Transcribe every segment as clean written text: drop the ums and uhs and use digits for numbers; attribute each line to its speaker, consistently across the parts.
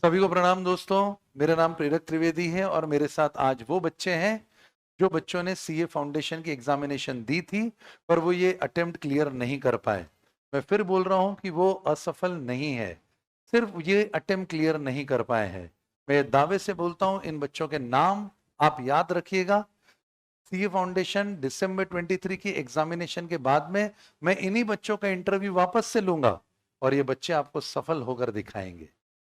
Speaker 1: सभी को प्रणाम दोस्तों। मेरा नाम प्रेरक त्रिवेदी है और मेरे साथ आज वो बच्चे हैं जो बच्चों ने सीए फाउंडेशन की एग्जामिनेशन दी थी पर वो ये अटेम्प्ट क्लियर नहीं कर पाए। मैं फिर बोल रहा हूं कि वो असफल नहीं है, सिर्फ ये अटेम्प्ट क्लियर नहीं कर पाए हैं। मैं दावे से बोलता हूं इन बच्चों के नाम आप याद रखिएगा। सीए फाउंडेशन दिसंबर 23 की एग्जामिनेशन के बाद में मैं इन्हीं बच्चों का इंटरव्यू वापस से लूंगा और ये बच्चे आपको सफल होकर दिखाएंगे।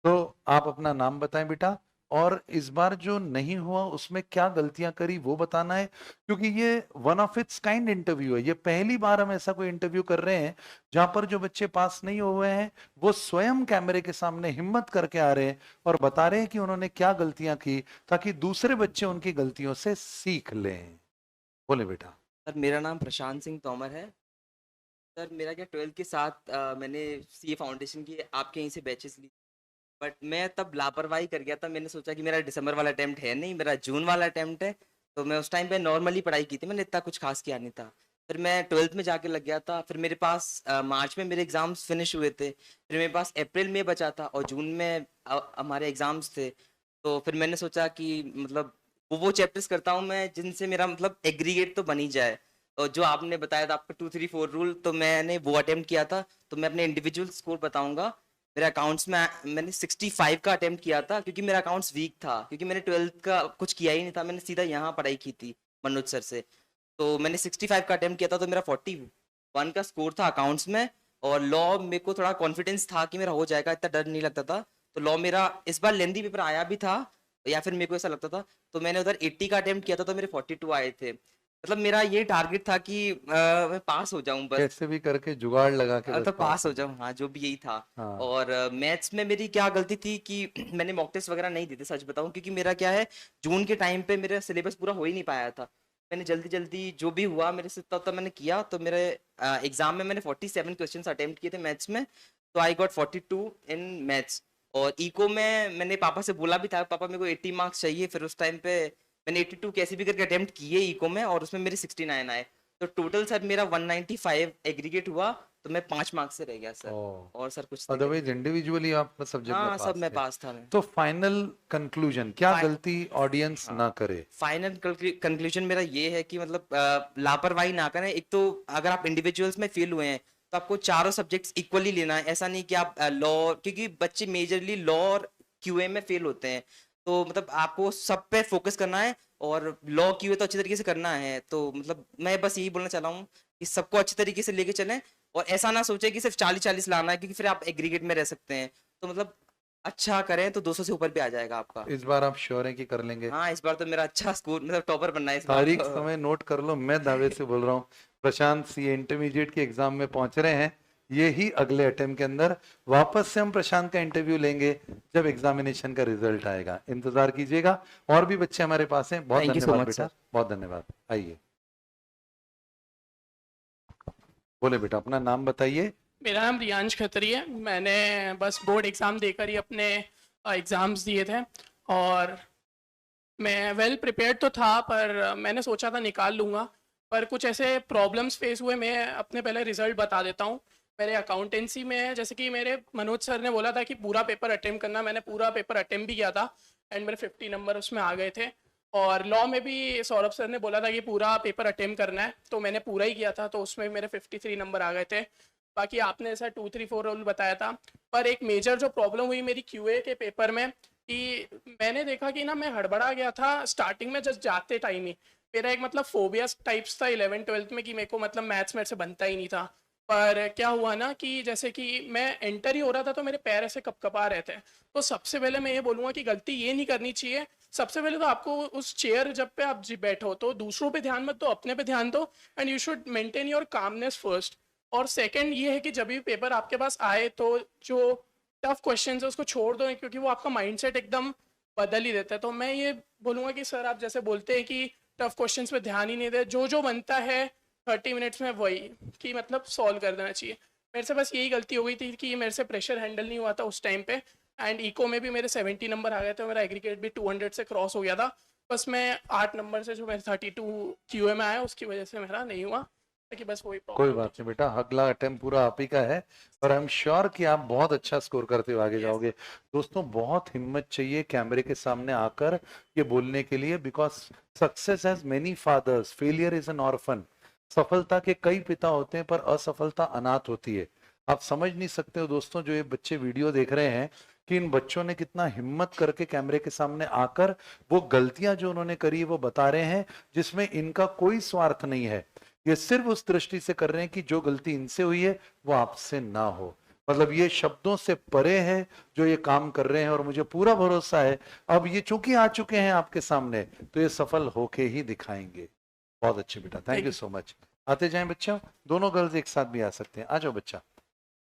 Speaker 1: तो आप अपना नाम बताएं बेटा, और इस बार जो नहीं हुआ उसमें क्या गलतियां करी वो बताना है, क्योंकि ये one of its kind interview है। ये पहली बार हम ऐसा कोई इंटरव्यू कर रहे हैं जहां पर जो बच्चे पास नहीं हुए हैं वो स्वयं कैमरे के सामने हिम्मत करके आ रहे हैं और बता रहे हैं कि उन्होंने क्या गलतियां की, ताकि दूसरे बच्चे उनकी गलतियों से सीख लें। बोले बेटा।
Speaker 2: सर मेरा नाम प्रशांत सिंह तोमर है। सर मेरा क्या 12th के साथ मैंने सीए फाउंडेशन की आपके यहीं से बैचेस ली। बट मैं तब लापरवाही कर गया था। मैंने सोचा कि मेरा दिसंबर वाला अटेम्प्ट है नहीं, मेरा जून वाला अटेम्प्ट है। तो मैं उस टाइम पे नॉर्मली पढ़ाई की थी, मैंने इतना कुछ खास किया नहीं था। फिर मैं 12th में जाके लग गया था। फिर मेरे पास मार्च में मेरे एग्ज़ाम्स फिनिश हुए थे। फिर मेरे पास अप्रैल में बचा था और जून में हमारे एग्ज़ाम्स थे। तो फिर मैंने सोचा कि मतलब वो चैप्टर्स करता हूँ मैं जिनसे मेरा मतलब एग्रीगेट तो बन ही जाए। और जो आपने बताया था आपका 2 3 4 रूल, तो मैंने वो अटेम्प्ट किया था। तो मैं अपने इंडिविजुअल स्कोर बताऊंगा। मेरे अकाउंट्स में मैंने 65 का अटेम्प्ट किया था, क्योंकि मेरा अकाउंट्स वीक था, क्योंकि मैंने 12th का कुछ किया ही नहीं था। मैंने सीधा यहाँ पढ़ाई की थी मनोज सर से। तो मैंने 65 का अटेम्प्ट किया था, तो मेरा 41 का स्कोर था अकाउंट्स में। और लॉ मेरे को थोड़ा कॉन्फिडेंस था कि मेरा हो जाएगा, इतना डर नहीं लगता था। तो लॉ मेरा इस बार लेंदी पेपर आया भी था, या फिर मेरे को ऐसा लगता था। तो मैंने उधर 80 का अटेम्प्ट किया था, तो मेरे 42 आए थे। मतलब मेरा ये टारगेट था कि मैं पास हो जाऊं बस।
Speaker 1: कैसे भी करके जुगाड़ लगा के बस
Speaker 2: तो
Speaker 1: पास
Speaker 2: पास
Speaker 1: हो
Speaker 2: हो
Speaker 1: जाए।
Speaker 2: जाऊं, हाँ, जो भी यही था।
Speaker 1: हाँ।
Speaker 2: और मैथ्स में मेरी क्या गलती थी कि मैंने मॉक टेस्ट वगैरह नहीं दी थी, सच बताऊं, क्योंकि मेरा क्या है, जून के टाइम पे मेरा सिलेबस पूरा हो ही नहीं पाया था। मैंने जल्दी जल्दी जो भी हुआ मेरे से तब तब मैंने किया। तो मेरे एग्जाम में मैंने 47 क्वेश्चन अटेम्प्ट किए थे मैथ्स में। तो आई गॉट 42 इन मैथ्स। और इको में मैंने पापा से बोला भी था, पापा मेरे को 80 मार्क्स चाहिए। फिर उस टाइम पे मैंने 82 कैसे भी करके अटेम्प्ट किए इको में, और उसमें मेरे 69 आए। तो टोटल सर मेरा 195 एग्रीगेट हुआ। तो मैं 5 मार्क्स से रह गया सर।
Speaker 1: ओ,
Speaker 2: और सर कुछ नहीं
Speaker 1: अदरवाइज
Speaker 2: करी।
Speaker 1: इंडिविजुअली आप सब्जेक्ट में
Speaker 2: हाँ, सब
Speaker 1: पास
Speaker 2: में
Speaker 1: थे।
Speaker 2: पास था मैं।
Speaker 1: तो फाइनल कंक्लूजन क्या
Speaker 2: फाइ
Speaker 1: गलती ऑडियंस
Speaker 2: हाँ,
Speaker 1: ना करे।
Speaker 2: फाइनल कंक्लूजन मेरा ये है कि मतलब लापरवाही ना करें। एक तो अगर आप इंडिविजुअल्स में फेल हुए हैं, तो आपको चारों सब्जेक्ट्स इक्वली लेना है। ऐसा नहीं कि आप लॉ, क्योंकि बच्चे मेजरली लॉ और क्यूए में फेल होते हैं। तो मतलब आपको सब पे फोकस करना है। और लॉ क्यूए तो अच्छी तरीके से करना है। तो मतलब मैं बस यही बोलना चाह रहा हूँ कि सबको अच्छी तरीके से लेके चलें। और ऐसा ना सोचे कि सिर्फ 40-40 लाना है, क्योंकि फिर आप एग्रीगेट में रह सकते हैं। तो मतलब अच्छा करें तो 200 से ऊपर भी आ जाएगा आपका।
Speaker 1: इस बार आप श्योर हैं कि कर लेंगे।
Speaker 2: हाँ, इस बार तो मेरा अच्छा स्कोर, मतलब टॉपर बनना है इस बार
Speaker 1: तारीख
Speaker 2: तो।
Speaker 1: समय नोट कर लो, मैं दावे से बोल रहा हूँ प्रशांत सी इंटरमीडिएट के एग्जाम में पहुंच रहे हैं। ये ही अगले अटेम्प्ट के अंदर वापस से हम प्रशांत का इंटरव्यू लेंगे जब एग्जामिनेशन का रिजल्ट आएगा, इंतजार कीजिएगा। और भी बच्चे हमारे पास हैं। बहुत
Speaker 2: थैंक यू सो
Speaker 1: धन्यवाद
Speaker 2: मच
Speaker 1: बेटा,
Speaker 2: सर।
Speaker 1: बहुत धन्यवाद। आइए, बोले बेटा अपना नाम बताइए।
Speaker 3: मेरा नाम रियांश खत्री है। मैंने बस बोर्ड एग्ज़ाम देकर ही अपने एग्ज़ाम्स दिए थे और मैं वेल प्रिपेयर्ड तो था, पर मैंने सोचा था निकाल लूँगा। पर कुछ ऐसे प्रॉब्लम्स फेस हुए। मैं अपने पहले रिजल्ट बता देता हूँ। मेरे अकाउंटेंसी में जैसे कि मेरे मनोज सर ने बोला था कि पूरा पेपर अटेम्प्ट करना, मैंने पूरा पेपर अटेम्प्ट भी किया था एंड मेरे 50 नंबर उसमें आ गए थे। और लॉ में भी सौरभ सर ने बोला था कि पूरा पेपर अटेम्प्ट करना है, तो मैंने पूरा ही किया था, तो उसमें मेरे 53 नंबर आ गए थे। बाकी आपने ऐसा 2 3 4 रूल बताया था। पर एक मेजर जो प्रॉब्लम हुई मेरी क्यूए के पेपर में, कि मैंने देखा कि ना मैं हड़बड़ा गया था स्टार्टिंग में, जस्ट जाते टाइम ही। मेरा एक मतलब फोबिया टाइप्स था 11th 12th में, कि मेरे को मतलब मैथ्स मेरे से बनता ही नहीं था। पर क्या हुआ ना कि जैसे कि मैं एंटर ही हो रहा था तो मेरे पैर ऐसे कपकपा रहे थे। तो सबसे पहले मैं ये बोलूँगा कि गलती ये नहीं करनी चाहिए। सबसे पहले तो आपको उस चेयर जब पे आप बैठो तो दूसरों पे ध्यान मत दो, अपने पे ध्यान दो। And you should maintain your calmness first. और सेकंड ये है कि जब भी पेपर आपके पास आए तो जो टफ क्वेश्चन है उसको छोड़ दो, क्योंकि वो आपका माइंडसेट एकदम बदल ही देता है। तो मैं ये बोलूँगा कि सर आप जैसे बोलते हैं कि टफ क्वेश्चन पे ध्यान ही नहीं दे, जो जो बनता है 30 मिनट्स में वही कि मतलब सॉल्व कर देना चाहिए। मेरे से बस यही गलती हो गई थी कि मेरे से प्रेशर हैंडल नहीं हुआ था उस टाइम पे। एंड इको में भी मेरे 70 नंबर आ गए थे, मेरा एग्रीगेट भी 200 से क्रॉस हो गया था। बस मैं 8 नंबर से जो मेरे 32 क्यूए में आया उसकी वजह से मेरा नहीं हुआ। कि बस वही
Speaker 1: कोई
Speaker 3: प्रॉब्लम
Speaker 1: बात नहीं बेटा, अगला अटेम्प्ट पूरा आप ही का है और आई एम श्योर कि आप बहुत अच्छा स्कोर करते हुए आगे
Speaker 3: Yes.
Speaker 1: जाओगे। दोस्तों बहुत हिम्मत चाहिए कैमरे के सामने आकर ये बोलने के लिए, because success has many fathers, failure is an orphan. सफलता के कई पिता होते हैं पर असफलता अनाथ होती है। आप समझ नहीं सकते हो दोस्तों, जो ये बच्चे वीडियो देख रहे हैं, कि इन बच्चों ने कितना हिम्मत करके कैमरे के सामने आकर वो गलतियां जो उन्होंने करी वो बता रहे हैं, जिसमें इनका कोई स्वार्थ नहीं है। ये सिर्फ उस दृष्टि से कर रहे हैं कि जो गलती इनसे हुई है वो आपसे ना हो। मतलब ये शब्दों से परे है जो ये काम कर रहे हैं, और मुझे पूरा भरोसा है अब ये चूंकि आ चुके हैं आपके सामने तो ये सफल होके ही दिखाएंगे। बहुत अच्छे बेटा, थैंक यू सो मच। आते जाएं बच्चों, दोनों गर्ल्स एक साथ भी आ सकते हैं। आ जाओ बच्चा,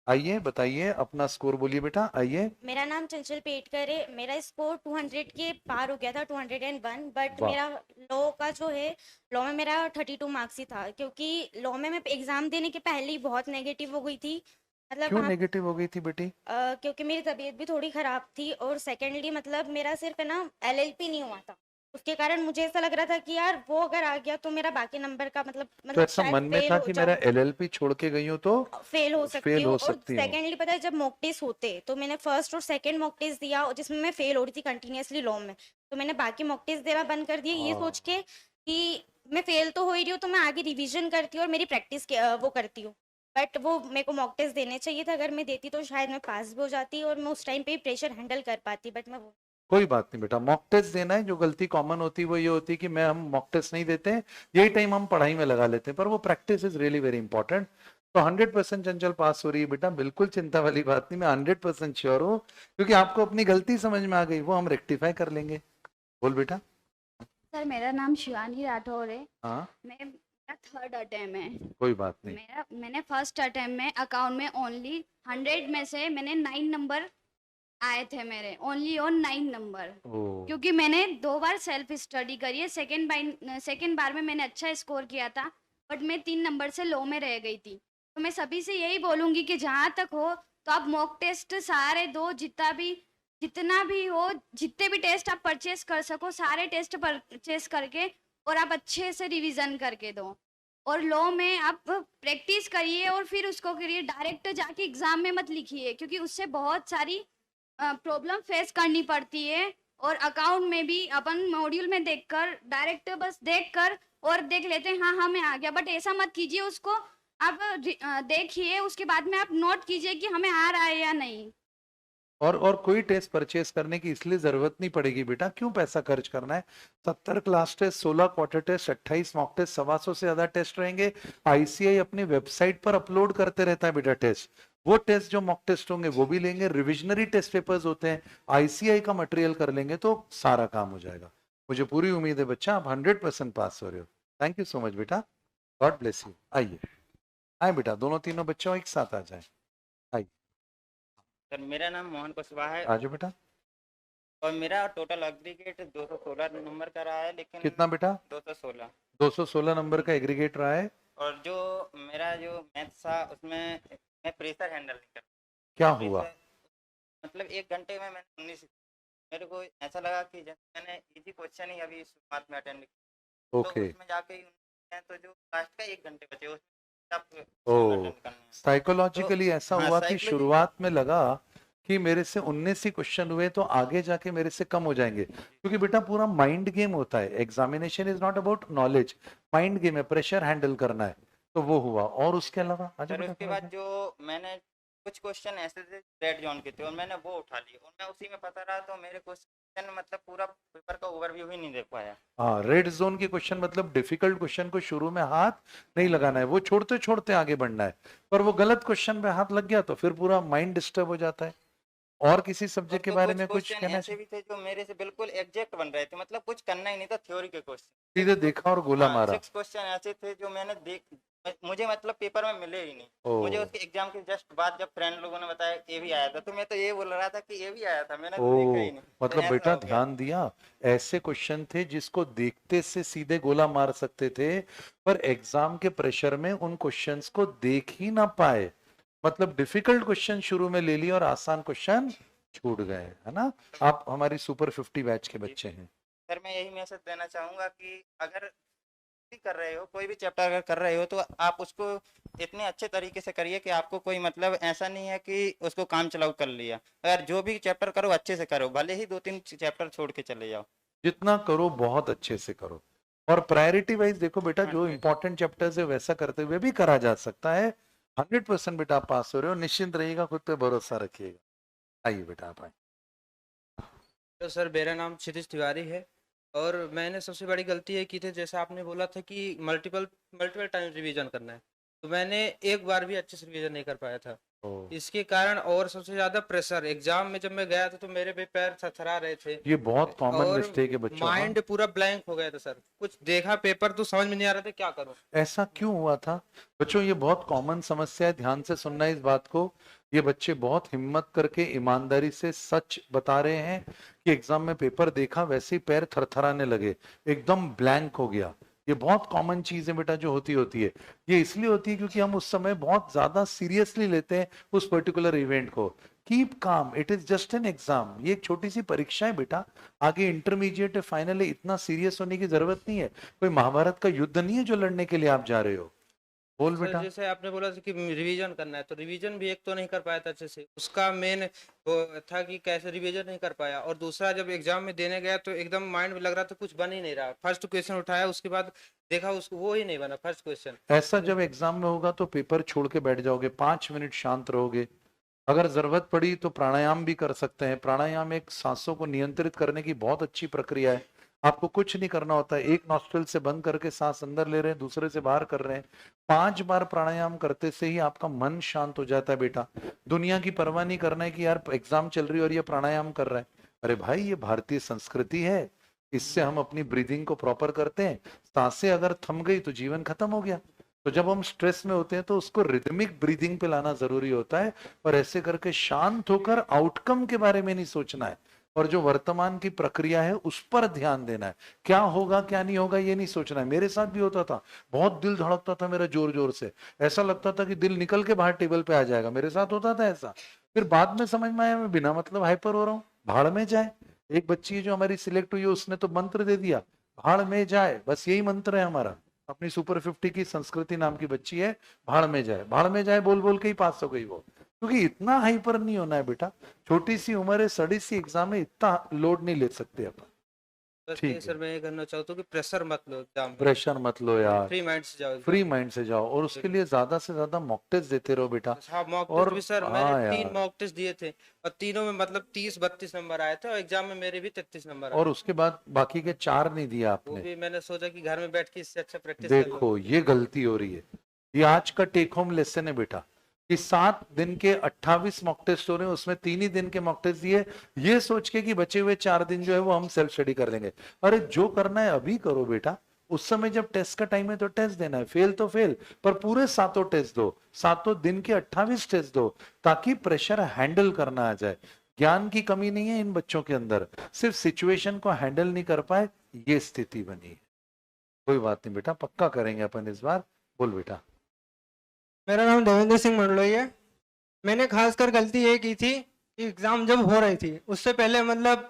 Speaker 1: आइए बताइए अपना स्कोर बोलिए बेटा, आइए।
Speaker 4: मेरा नाम चंचल पेटकर है। मेरा स्कोर 200 के पार हो गया था, 201, बट
Speaker 1: वाह।
Speaker 4: मेरा लॉ का जो है, लॉ में मेरा 32 मार्क्स ही था, क्योंकि लॉ में मैं एग्जाम देने के पहले ही बहुत नेगेटिव हो गई थी। मतलब
Speaker 1: क्यों नेगेटिव हो गई थी बेटी?
Speaker 4: क्योंकि मेरी तबीयत भी थोड़ी खराब थी, और सेकेंडली मतलब मेरा सिर्फ है ना LLP नहीं हुआ था, उसके कारण मुझे ऐसा लग रहा था कि यार वो अगर आ गया तो मेरा बाकी नंबर का मतलब
Speaker 1: तो ऐसा
Speaker 4: शायद
Speaker 1: मन में
Speaker 4: फेल
Speaker 1: था
Speaker 4: हो
Speaker 1: कि
Speaker 4: जाऊं,
Speaker 1: मेरा LLP छोड़ के गई हूँ तो
Speaker 4: फेल हो सकती
Speaker 1: फेल
Speaker 4: हूँ।
Speaker 1: हो
Speaker 4: और
Speaker 1: सकती हूँ।
Speaker 4: सेकेंडली पता है, जब मॉक टेस्ट होते तो मैंने फर्स्ट और सेकंड मॉक टेस्ट दिया, और जिसमें मैं फेल हो रही थी कंटिन्यूअसली लॉ में, तो मैंने बाकी मॉक टेस्ट देना बंद कर दिया, ये सोच के कि मैं फेल तो हो ही रही हूँ तो मैं आगे रिवीजन करती हूँ और मेरी प्रैक्टिस वो करती हूँ। बट वो मेरे को मॉक टेस्ट देने चाहिए था, अगर मैं देती तो शायद मैं पास भी हो जाती और मैं उस टाइम पे प्रेशर हैंडल कर पाती, बट मैं वो
Speaker 1: कोई बात नहीं बेटा, मॉक टेस्ट देना है। जो गलती कॉमन होती है वो ये होती है कि हम मॉक टेस्ट नहीं देते हैं, यही टाइम हम पढ़ाई में लगा लेते हैं, पर वो practice is really very important. तो 100% चंचल पास हो रही है बेटा, बिल्कुल चिंता वाली बात नहीं, मैं 100% श्योर हूँ, क्योंकि आपको अपनी गलती समझ में आ गई, वो हम रेक्टिफाई कर लेंगे। बोल बेटा।
Speaker 5: सर मेरा नाम शिवानी राठौर है।
Speaker 1: हाँ
Speaker 5: मेरा थर्ड अटेम्प्ट है।
Speaker 1: कोई बात नहीं।
Speaker 5: मैंने फर्स्ट अटेम्प्ट में अकाउंट में ओनली 100 में से मैंने 9 नंबर आए थे मेरे, ओनली ऑन 9 नंबर,
Speaker 1: ओ
Speaker 5: क्योंकि मैंने 2 बार सेल्फ स्टडी करी है। सेकेंड बार में मैंने अच्छा स्कोर किया था, बट मैं 3 नंबर से लो में रह गई थी। तो मैं सभी से यही बोलूँगी कि जहाँ तक हो तो आप मॉक टेस्ट सारे दो, जितना भी हो, जितने भी टेस्ट आप परचेस कर सको सारे टेस्ट परचेस करके, और आप अच्छे से रिवीजन करके दो, और लॉ में आप प्रैक्टिस करिए और फिर उसको करिए। डायरेक्ट जाके एग्जाम में मत लिखिए, क्योंकि उससे बहुत सारी प्रॉब्लम फेस करनी पड़ती है। और अकाउंट में भी अपन मॉड्यूल में देखकर डायरेक्ट बस देखकर और देख लेते हैं हाँ हाँ मैं आ गया, बट ऐसा मत कीजिए। उसको आप देखिए, उसके बाद में आप नोट कीजिए कि हमें आ रहा है या नहीं।
Speaker 1: और कोई टेस्ट परचेस करने की इसलिए जरूरत नहीं पड़ेगी बेटा, क्यों पैसा खर्च करना है? 70 class test, 16 quarter test, 28 mock test, 125 से ज्यादा टेस्ट रहेंगे। ICAI अपनी वेबसाइट पर अपलोड करते रहता है बेटा टेस्ट। वो टेस्ट जो मॉक टेस्ट होंगे वो भी लेंगे, रिविजनरी टेस्ट पेपर्स होते हैं, ICAI का मटेरियल कर लेंगे तो सारा काम हो जाएगा। मुझे पूरी उम्मीद है बच्चा आप 100% पास हो रहे हो। थैंक यू सो मच बेटा, गॉड ब्लेस यू। आइए आए बेटा, दोनों तीनों बच्चों एक साथ आ जाए। आइए
Speaker 6: सर मेरा नाम मोहन कुशवाहा है
Speaker 1: आ जाओ बेटा।
Speaker 6: और मेरा टोटल एग्रीगेट 216 नंबर का रहा है, लेकिन
Speaker 1: कितना बेटा?
Speaker 6: 216।
Speaker 1: 216 नंबर का एग्रीगेट रहा है।
Speaker 6: और जो मेरा जो मैथ्स था उसमें मैं प्रेशर हैंडल नहीं कर
Speaker 1: क्या
Speaker 6: पाया।
Speaker 1: हुआ?
Speaker 6: मतलब 1 घंटे में मैंने 19, मेरे को ऐसा लगा कि जैसे मैंने इजी क्वेश्चन ही अभी शुरुआत में अटेंड किया, तो
Speaker 1: ओके।
Speaker 6: उसमें जाके ही तो जो लास्ट का 1 घंटे बचे उसमें सब
Speaker 1: ओ
Speaker 6: अटेंड करने हैं।
Speaker 1: साइकोलॉजिकली ऐसा
Speaker 6: हाँ,
Speaker 1: हुआ कि
Speaker 6: psychology-
Speaker 1: शुरुआत में लगा कि मेरे से 19 ही क्वेश्चन हुए तो आगे जाके मेरे से कम हो जाएंगे, क्योंकि बेटा पूरा माइंड गेम होता है। Examination is not about knowledge, mind game है, प्रेशर हैंडल करना है। तो वो हुआ, और उसके अलावा आजा
Speaker 6: फिर
Speaker 1: बेटा
Speaker 6: उसके
Speaker 1: थोड़ा
Speaker 6: बाद जो मैंने कुछ क्वेश्चन ऐसे थे रेड जोन के थे और मैंने वो उठा लिए और मैं उसी में पता रहा, तो मेरे क्वेश्चन मतलब पूरा पेपर का ओवरव्यू ही नहीं देख पाया।
Speaker 1: हाँ, रेड जोन की क्वेश्चन मतलब डिफिकल्ट क्वेश्चन को शुरू में हाथ नहीं लगाना है, वो छोड़ते छोड़ते आगे बढ़ना है। पर वो गलत क्वेश्चन पे हाथ लग गया तो फिर पूरा माइंड डिस्टर्ब हो जाता है। और किसी सब्जेक्ट के
Speaker 6: तो
Speaker 1: बारे
Speaker 6: कुछ
Speaker 1: में कुछ
Speaker 6: क्वेश्चन
Speaker 1: कहना
Speaker 6: ऐसे
Speaker 1: चाहिए?
Speaker 6: भी थे जो मेरे से बिल्कुल एग्जैक्ट बन रहे थे, मतलब कुछ करना ही नहीं था, थ्योरी के क्वेश्चन।
Speaker 1: सीधे देखा और गोला मारा।
Speaker 6: 6 क्वेश्चन ऐसे थे जो मैंने मुझे मतलब पेपर में मिले ही नहीं।
Speaker 1: ओ।
Speaker 6: मुझे उसके एग्जाम के जस्ट बाद जब फ्रेंड लोगों ने बताया ये भी आया था, तो मैं तो ये बोल रहा था कि ये भी आया था, मैंने तो देखा ही
Speaker 1: ओ
Speaker 6: नहीं।
Speaker 1: मतलब
Speaker 6: ऐसा
Speaker 1: बेटा
Speaker 6: हो गया।
Speaker 1: ध्यान दिया, ऐसे क्वेश्चन थे जिसको देखते से सीधे गोला मार सकते थे, पर एग्जाम के प्रेशर में उन क्वेश्चंस को देख ही ना पाए। मतलब डिफिकल्ट क्वेश्चन शुरू में ले लिए और आसान क्वेश्चन छूट गए, है ना? आप हमारी सुपर 50 बैच के बच्चे हैं।
Speaker 6: सर मैं यही मैसेज देना चाहूंगा कि अगर भी कर रहे हो, कोई भी चैप्टर अगर कर रहे हो तो आप उसको इतने अच्छे तरीके से करिए कि आपको कोई मतलब ऐसा नहीं है कि उसको काम चलाऊ कर लिया। अगर जो भी चैप्टर करो अच्छे से करो, भले ही 2-3 चैप्टर छोड़ के चले जाओ।
Speaker 1: जितना करो बहुत अच्छे से करो, और प्रायोरिटी वाइज देखो बेटा, जो
Speaker 6: 100
Speaker 1: इंपॉर्टेंट चैप्टर्स है वैसा करते हुए भी करा जा सकता है। 100% बेटा आप पास हो रहे हो, निश्चिंत रहिएगा, खुद पे भरोसा रखिएगा। आइए बेटा आप आए।
Speaker 7: तो सर मेरा नाम क्षितिज तिवारी है और मैंने सबसे बड़ी गलती ये की थी, जैसे आपने बोला था कि मल्टीपल मल्टीपल टाइम रिवीजन करना है, तो मैंने एक बार भी अच्छे से रिवीजन नहीं कर पाया था। इसके कारण और सबसे ज्यादा प्रेशर, एग्जाम में जब मैं गया था तो मेरे भी पैर थरथरा रहे थे
Speaker 1: ये बहुत कॉमन
Speaker 7: और
Speaker 1: मिस्टेक है बच्चों। हाँ?
Speaker 7: माइंड पूरा ब्लैंक हो गया था सर, कुछ देखा पेपर तो समझ में नहीं आ रहा था क्या करूं।
Speaker 1: ऐसा क्यों हुआ था बच्चों? ये बहुत कॉमन समस्या है, ध्यान से सुनना इस बात को। ये बच्चे बहुत हिम्मत करके ईमानदारी से सच बता रहे हैं कि एग्जाम में पेपर देखा वैसे ही पैर थरथराने लगे, एकदम ब्लैंक हो गया। ये बहुत कॉमन चीज है बेटा जो होती है। ये इसलिए होती है क्योंकि हम उस समय बहुत ज्यादा सीरियसली लेते हैं उस पर्टिकुलर इवेंट को। Keep calm, it is just an exam. ये एक छोटी सी परीक्षा है बेटा, आगे इंटरमीडिएट है, फाइनल है, इतना सीरियस होने की जरूरत नहीं है। कोई महाभारत का युद्ध नहीं है जो लड़ने के लिए आप जा रहे हो। बोल
Speaker 7: सर
Speaker 1: बेटा।
Speaker 7: जैसे आपने बोला था कि रिवीजन करना है, तो रिवीजन भी एक तो नहीं कर पाया था अच्छे से, उसका मेन वो था कि कैसे रिवीजन नहीं कर पाया, और दूसरा जब एग्जाम में देने गया तो एकदम माइंड में लग रहा था कुछ बन ही नहीं रहा। फर्स्ट क्वेश्चन उठाया, उसके बाद देखा उसको वो ही नहीं बना फर्स्ट क्वेश्चन।
Speaker 1: ऐसा जब एग्जाम में होगा तो पेपर छोड़ के बैठ जाओगे, 5 मिनट शांत रहोगे। अगर जरूरत पड़ी तो प्राणायाम भी कर सकते हैं। प्राणायाम एक सांसों को नियंत्रित करने की बहुत अच्छी प्रक्रिया है। आपको कुछ नहीं करना होता है, एक नॉस्ट्रिल से बंद करके सांस अंदर ले रहे हैं, दूसरे से बाहर कर रहे हैं। 5 बार प्राणायाम करते से ही आपका मन शांत हो जाता है बेटा। दुनिया की परवाह नहीं करना है कि यार एग्जाम चल रही है और ये प्राणायाम कर रहा है। अरे भाई ये भारतीय संस्कृति है, इससे हम अपनी ब्रीदिंग को प्रॉपर करते हैं। सांसें अगर थम गई तो जीवन खत्म हो गया। तो जब हम स्ट्रेस में होते हैं तो उसको रिदमिक ब्रीदिंग पे लाना जरूरी होता है, और ऐसे करके शांत होकर आउटकम के बारे में नहीं सोचना है, और जो वर्तमान की प्रक्रिया है उस पर ध्यान देना है। क्या होगा क्या नहीं होगा ये नहीं सोचना है। मेरे साथ भी होता था, बहुत दिल धड़कता था मेरा जोर जोर से, ऐसा लगता था कि दिल निकल के बाहर टेबल पे आ जाएगा। मेरे साथ होता था ऐसा। फिर बाद में समझ में आया मैं बिना मतलब हाइपर हो रहा हूँ, भाड़ में जाए। एक बच्ची जो हमारी सिलेक्ट हुई है उसने तो मंत्र दे दिया, भाड़ में जाए, बस यही मंत्र है हमारा। अपनी सुपर 50 की संस्कृति नाम की बच्ची है, भाड़ में जाए, भाड़ में जाए बोल बोल के ही पास हो गई वो। क्योंकि इतना हाइपर नहीं होना है बेटा, छोटी सी उम्र है, सड़ी सी एग्जाम में इतना लोड नहीं ले सकते अपन।
Speaker 7: बस
Speaker 1: ठीक
Speaker 7: ये
Speaker 1: है।
Speaker 7: सर मैं ये कहना चाहता हूँ कि प्रेशर मत लो एग्जाम में,
Speaker 1: प्रेशर मत लो यार,
Speaker 7: फ्री माइंड से जाओ
Speaker 1: फ्री माइंड से जाओ, और उसके लिए ज्यादा से ज्यादा मॉक टेस्ट देते रहो बेटा।
Speaker 7: हाँ मॉक टेस्ट
Speaker 1: और
Speaker 7: भी सर
Speaker 1: हाँ
Speaker 7: मैंने 3
Speaker 1: यार,
Speaker 7: मॉक टेस्ट दिए थे और तीनों में मतलब 30-32 नंबर आए थे, और एग्जाम में मेरे भी 33 नंबर आए।
Speaker 1: और उसके बाद बाकी के 4 नहीं दिया
Speaker 7: वो
Speaker 1: आपने।
Speaker 7: भी मैंने सोचा कि घर में बैठ के इससे अच्छा प्रैक्टिस कर लो।
Speaker 1: देखो ये गलती हो रही है। ये आज का टेक होम लेसन है बेटा, कि 7 दिन के 28 मॉक टेस्ट हो रहे हैं, उसमें 3 ही दिन के मॉक टेस्ट दिए, ये सोच के कि बचे हुए 4 दिन जो है वो हम सेल्फ स्टडी कर लेंगे। अरे जो करना है अभी करो बेटा, उस समय जब टेस्ट का टाइम है तो टेस्ट देना है, फेल तो फेल, पर पूरे 7 टेस्ट दो, 7 दिन के 28 टेस्ट दो, ताकि प्रेशर हैंडल करना आ जाए। ज्ञान की कमी नहीं है इन बच्चों के अंदर, सिर्फ सिचुएशन को हैंडल नहीं कर पाए, ये स्थिति बनी है। कोई बात नहीं बेटा, पक्का करेंगे अपन इस बार। बोल बेटा।
Speaker 8: मेरा नाम देवेंद्र सिंह मंडलोई है। मैंने खासकर गलती ये की थी कि एग्ज़ाम जब हो रही थी उससे पहले मतलब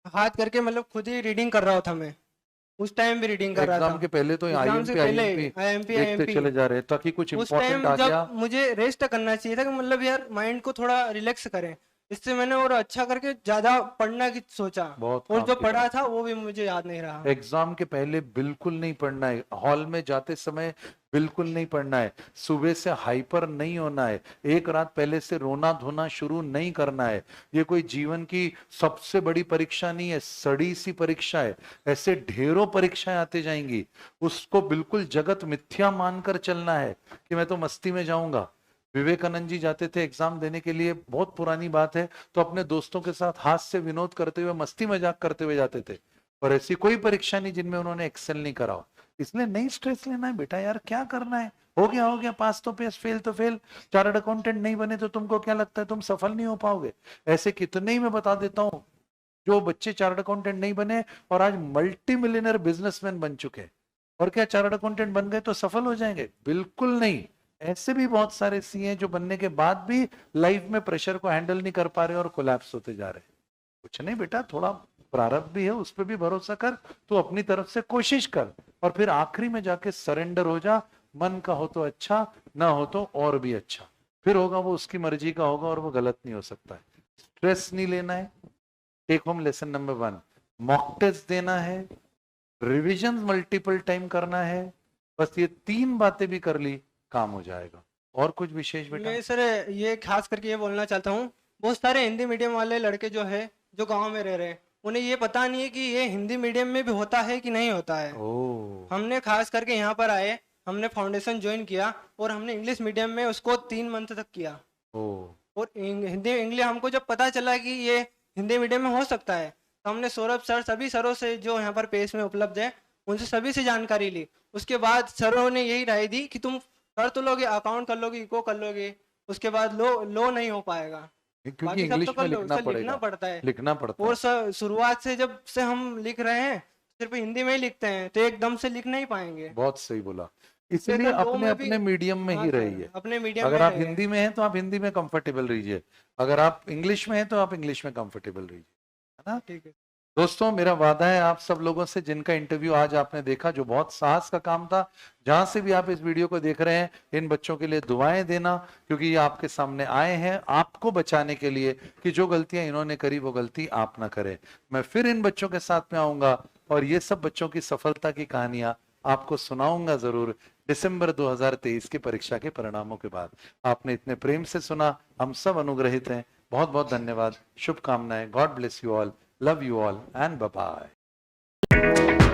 Speaker 8: हाथ करके मतलब खुद ही रीडिंग कर रहा था। मैं उस टाइम भी रीडिंग कर रहा था।
Speaker 1: एग्जाम के पहले तो
Speaker 8: एग्जाम से
Speaker 1: आईएमपी
Speaker 8: पहले
Speaker 1: आईएमपी
Speaker 8: IMP
Speaker 1: देखते चले जा रहे हैं, ताकि कुछ
Speaker 8: उस
Speaker 1: इंपॉर्टेंट
Speaker 8: टाइम
Speaker 1: आ गया।
Speaker 8: जब मुझे रेस्ट करना चाहिए था कि मतलब यार माइंड को थोड़ा रिलैक्स करें, इससे मैंने और अच्छा करके ज्यादा पढ़ना की सोचा,
Speaker 1: बहुत
Speaker 8: और
Speaker 1: काम
Speaker 8: जो
Speaker 1: की
Speaker 8: पढ़ा
Speaker 1: बात।
Speaker 8: था वो भी मुझे याद नहीं रहा।
Speaker 1: एग्जाम के पहले बिल्कुल नहीं पढ़ना है, हॉल में जाते समय बिल्कुल नहीं पढ़ना है, सुबह से हाइपर नहीं होना है, एक रात पहले से रोना धोना शुरू नहीं करना है। ये कोई जीवन की सबसे बड़ी परीक्षा नहीं है, सड़ी सी परीक्षा है। ऐसे ढेरों परीक्षाएं आते जाएंगी, उसको बिल्कुल जगत मिथ्या मानकर चलना है कि मैं तो मस्ती में जाऊंगा। विवेकानंद जी जाते थे एग्जाम देने के लिए, बहुत पुरानी बात है, तो अपने दोस्तों के साथ हास्य विनोद करते हुए, मस्ती मजाक करते हुए जाते थे। और ऐसी कोई परीक्षा नहीं जिनमें उन्होंने एक्सेल नहीं करा हो। इसलिए नहीं स्ट्रेस लेना है बेटा, यार क्या करना है, हो गया, पास तो पास, फेल तो फेल। चार्टर्ड अकाउंटेंट नहीं बने तो तुमको क्या लगता है तुम सफल नहीं हो पाओगे? ऐसे कितने ही मैं बता देता हूँ जो बच्चे चार्टर्ड अकाउंटेंट नहीं बने और आज मल्टी मिलियनर बिजनेसमैन बन चुके। और क्या चार्टर्ड अकाउंटेंट बन गए तो सफल हो जाएंगे? बिल्कुल नहीं। ऐसे भी बहुत सारे सी हैं जो बनने के बाद भी लाइफ में प्रेशर को हैंडल नहीं कर पा रहे और कोलैप्स होते जा रहे। कुछ नहीं बेटा, थोड़ा प्रारब्ध भी है, उस पर भी भरोसा कर, तू अपनी तरफ से कोशिश कर, और फिर आखिरी में जाके सरेंडर हो जा। मन का हो तो अच्छा, ना हो तो और भी अच्छा, फिर होगा वो उसकी मर्जी का होगा और वो गलत नहीं हो सकता है। स्ट्रेस नहीं लेना है। Take home lesson number 1, mock test देना है, रिविजन मल्टीपल टाइम करना है, बस ये 3 बातें भी कर ली काम हो जाएगा। और कुछ विशेष बेटा?
Speaker 8: मैं सर ये खास करके ये बोलना चाहता हूँ, बहुत सारे हिंदी मीडियम वाले लड़के जो है जो गांव में रह रहे हैं, उन्हें ये पता नहीं है कि ये हिंदी मीडियम में भी होता है कि नहीं होता है। हमने खास करके यहाँ पर आए, हमने फाउंडेशन ज्वाइन किया और हमने इंग्लिश मीडियम में उसको 3 मंथ तक किया। और हिंदी इंग्लिश हमको जब पता चला कि ये हिंदी मीडियम में हो सकता है, तो हमने सौरभ सर सभी सरों से जो यहाँ पर पेश में उपलब्ध है उनसे सभी से जानकारी ली। उसके बाद सरों ने यही राय दी कि तुम कर तो लोगे, अकाउंट कर लोगे, इको कर लोगे, उसके बाद लो नहीं हो पाएगा,
Speaker 1: क्योंकि
Speaker 8: बाकी सब
Speaker 1: इंग्लिश
Speaker 8: तो कर
Speaker 1: में
Speaker 8: लो,
Speaker 1: लिखना
Speaker 8: उससे लिखना
Speaker 1: पड़ेगा,
Speaker 8: पड़ता है।
Speaker 1: लिखना पड़ता
Speaker 8: और
Speaker 1: है।
Speaker 8: शुरुआत से जब से हम लिख रहे हैं सिर्फ हिंदी में ही लिखते हैं, तो एकदम से लिख नहीं पाएंगे।
Speaker 1: बहुत सही बोला। इसलिए
Speaker 8: सर, लो
Speaker 1: अपने
Speaker 8: में भी-
Speaker 1: अपने मीडियम में
Speaker 8: हाँ
Speaker 1: ही
Speaker 8: सर,
Speaker 1: रहिए।
Speaker 8: अपने मीडियम
Speaker 1: अगर
Speaker 8: में
Speaker 1: आप
Speaker 8: रहिए।
Speaker 1: हिंदी में हैं तो आप हिंदी में कंफर्टेबल रहिए, अगर आप इंग्लिश में हैं तो आप इंग्लिश में कंफर्टेबल रहिए, है ना?
Speaker 8: ठीक है
Speaker 1: दोस्तों, मेरा वादा है आप सब लोगों से जिनका इंटरव्यू आज आपने देखा, जो बहुत साहस का काम था, जहां से भी आप इस वीडियो को देख रहे हैं, इन बच्चों के लिए दुआएं देना, क्योंकि ये आपके सामने आए हैं आपको बचाने के लिए कि जो गलतियां इन्होंने करी वो गलती आप ना करें। मैं फिर इन बच्चों के साथ में आऊंगा और ये सब बच्चों की सफलता की कहानियां आपको सुनाऊंगा जरूर दिसंबर 2023 की परीक्षा के परिणामों के बाद। आपने इतने प्रेम से सुना, हम सब अनुग्रहित हैं। बहुत बहुत धन्यवाद, शुभकामनाएं, God bless you all, love you all and bye bye.